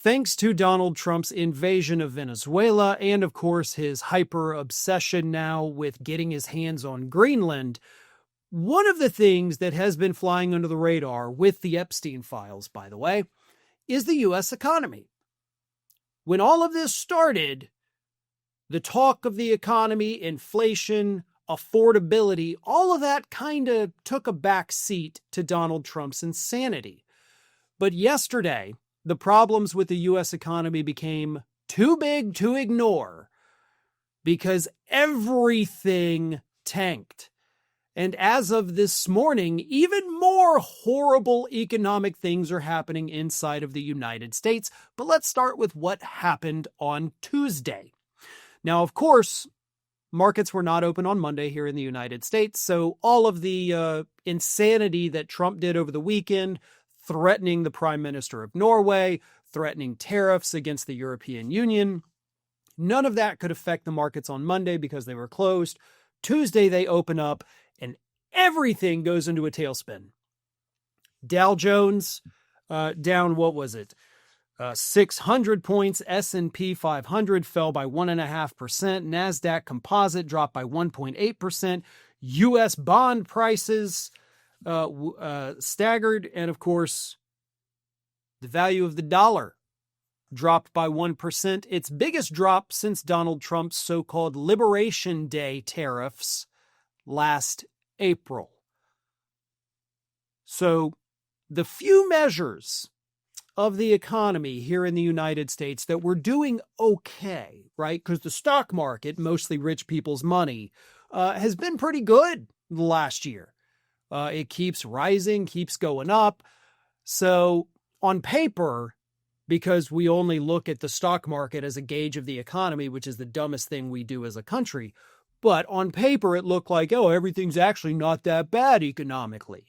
thanks to Donald Trump's invasion of Venezuela and, of course, his hyper-obsession now with getting his hands on Greenland, one of the things that has been flying under the radar with the Epstein files, by the way, is the U.S. economy. When all of this started, the talk of the economy, inflation, affordability, all of that kind of took a back seat to Donald Trump's insanity. But yesterday, the problems with the U.S. economy became too big to ignore because everything tanked. And as of this morning, even more horrible economic things are happening inside of the United States. But let's start with what happened on Tuesday. Now, of course, markets were not open on Monday here in the United States. So all of the insanity that Trump did over the weekend, threatening the Prime Minister of Norway, threatening tariffs against the European Union, none of that could affect the markets on Monday because they were closed. Tuesday, they open up and everything goes into a tailspin. Dow Jones down, 600 points. S&P 500 fell by 1.5%. NASDAQ Composite dropped by 1.8%. U.S. bond prices staggered. And of course, the value of the dollar dropped by 1%. Its biggest drop since Donald Trump's so-called Liberation Day tariffs last April. So the few measures of the economy here in the United States that were doing okay, right? Because the stock market, mostly rich people's money, has been pretty good last year. It keeps rising, keeps going up. So on paper, because we only look at the stock market as a gauge of the economy, which is the dumbest thing we do as a country, but on paper it looked like, oh, everything's actually not that bad economically.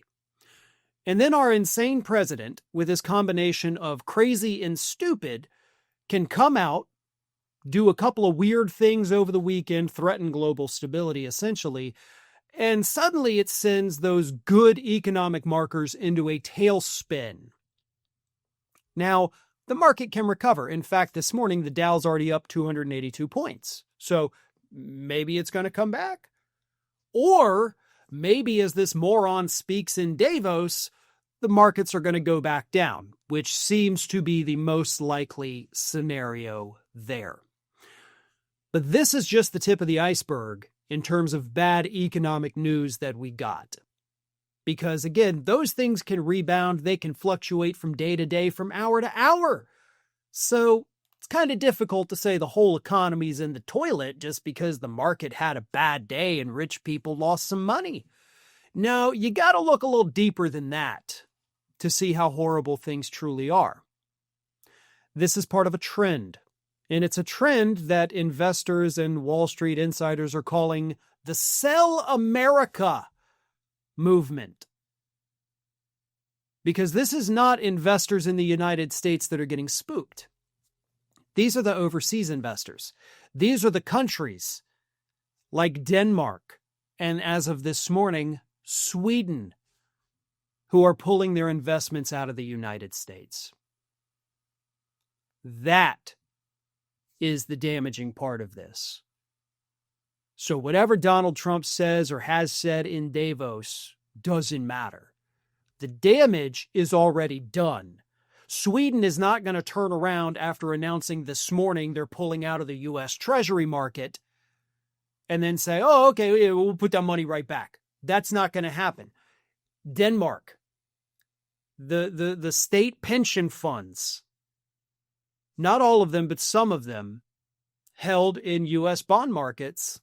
And then our insane president, with his combination of crazy and stupid, can come out, do a couple of weird things over the weekend, threaten global stability essentially, and suddenly it sends those good economic markers into a tailspin. Now, the market can recover. In fact, this morning, the Dow's already up 282 points. So maybe it's going to come back. Or maybe as this moron speaks in Davos, the markets are going to go back down, which seems to be the most likely scenario there. But this is just the tip of the iceberg in terms of bad economic news that we got. Because again, those things can rebound. They can fluctuate from day to day, from hour to hour. So it's kind of difficult to say the whole economy's in the toilet just because the market had a bad day and rich people lost some money. No, you got to look a little deeper than that to see how horrible things truly are. This is part of a trend. And it's a trend that investors and Wall Street insiders are calling the Sell America movement. Because this is not investors in the United States that are getting spooked. These are the overseas investors. These are the countries like Denmark and, as of this morning, Sweden, who are pulling their investments out of the United States. That is the damaging part of this. So whatever Donald Trump says or has said in Davos doesn't matter. The damage is already done. Sweden is not going to turn around after announcing this morning they're pulling out of the U.S. Treasury market and then say, oh, okay, we'll put that money right back. That's not going to happen. Denmark, the state pension funds, not all of them, but some of them, held in U.S. bond markets,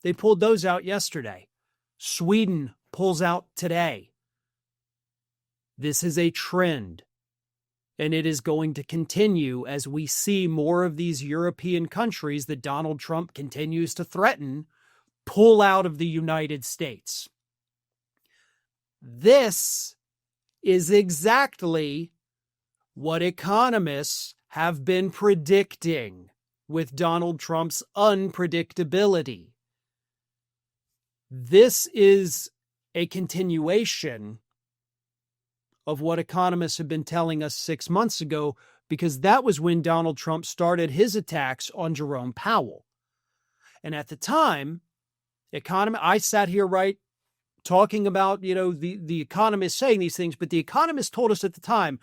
they pulled those out yesterday. Sweden pulls out today. This is a trend, and it is going to continue as we see more of these European countries that Donald Trump continues to threaten pull out of the United States. This is exactly what economists have been predicting with Donald Trump's unpredictability. This is a continuation of what economists have been telling us 6 months ago because that was when Donald Trump started his attacks on Jerome Powell. And at the time, I sat here, right, talking about, the economists saying these things, but the economists told us at the time,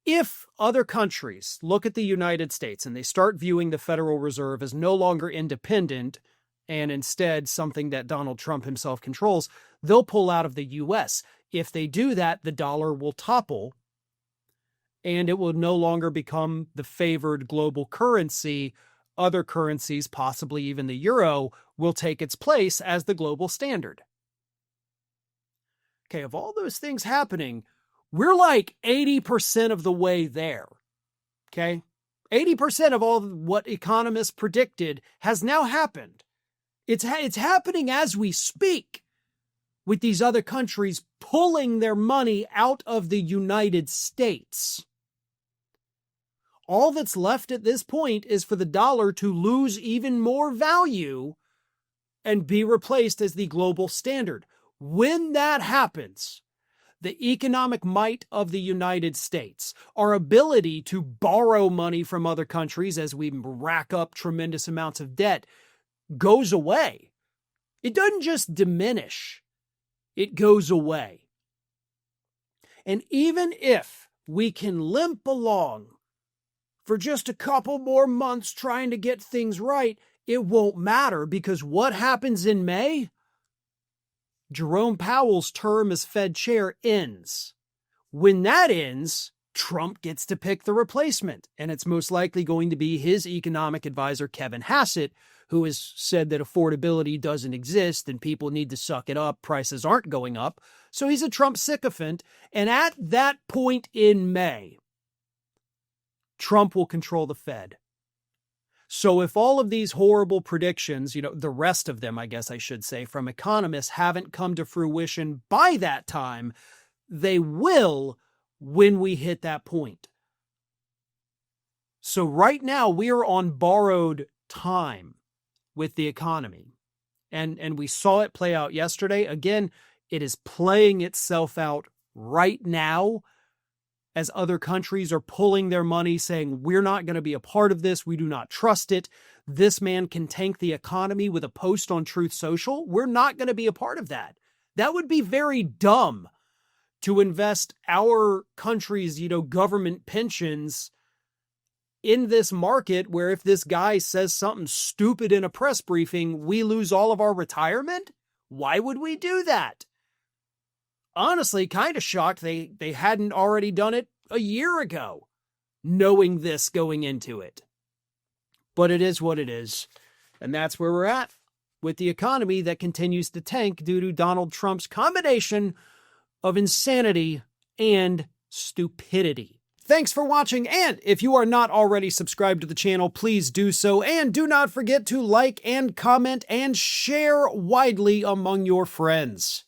if other countries look at the United States and they start viewing the Federal Reserve as no longer independent and instead something that Donald Trump himself controls, they'll pull out of the U.S. If they do that, the dollar will topple and it will no longer become the favored global currency. Other currencies, possibly even the euro, will take its place as the global standard. Okay, of all those things happening, we're like 80% of the way there. Okay? 80% of all what economists predicted has now happened. It's happening as we speak, with these other countries pulling their money out of the United States. All that's left at this point is for the dollar to lose even more value and be replaced as the global standard. When that happens, the economic might of the United States, our ability to borrow money from other countries as we rack up tremendous amounts of debt, goes away. It doesn't just diminish, it goes away. And even if we can limp along for just a couple more months trying to get things right, it won't matter, because what happens in May? Jerome Powell's term as Fed chair ends. When that ends, Trump gets to pick the replacement, and it's most likely going to be his economic advisor, Kevin Hassett, who has said that affordability doesn't exist and people need to suck it up, prices aren't going up. So he's a Trump sycophant, and at that point in May, Trump will control the Fed. So if all of these horrible predictions, the rest of them, I guess I should say, from economists haven't come to fruition by that time, they will when we hit that point. So right now we are on borrowed time with the economy. And we saw it play out yesterday. Again, it is playing itself out right now as other countries are pulling their money, saying, we're not going to be a part of this. We do not trust it. This man can tank the economy with a post on Truth Social. We're not going to be a part of that. That would be very dumb to invest our country's, government pensions in this market where if this guy says something stupid in a press briefing, we lose all of our retirement? Why would we do that? Honestly, kind of shocked they hadn't already done it a year ago, knowing this going into it. But it is what it is. And that's where we're at with the economy that continues to tank due to Donald Trump's combination of insanity and stupidity. Thanks for watching, and if you are not already subscribed to the channel, please do so, and do not forget to like and comment and share widely among your friends.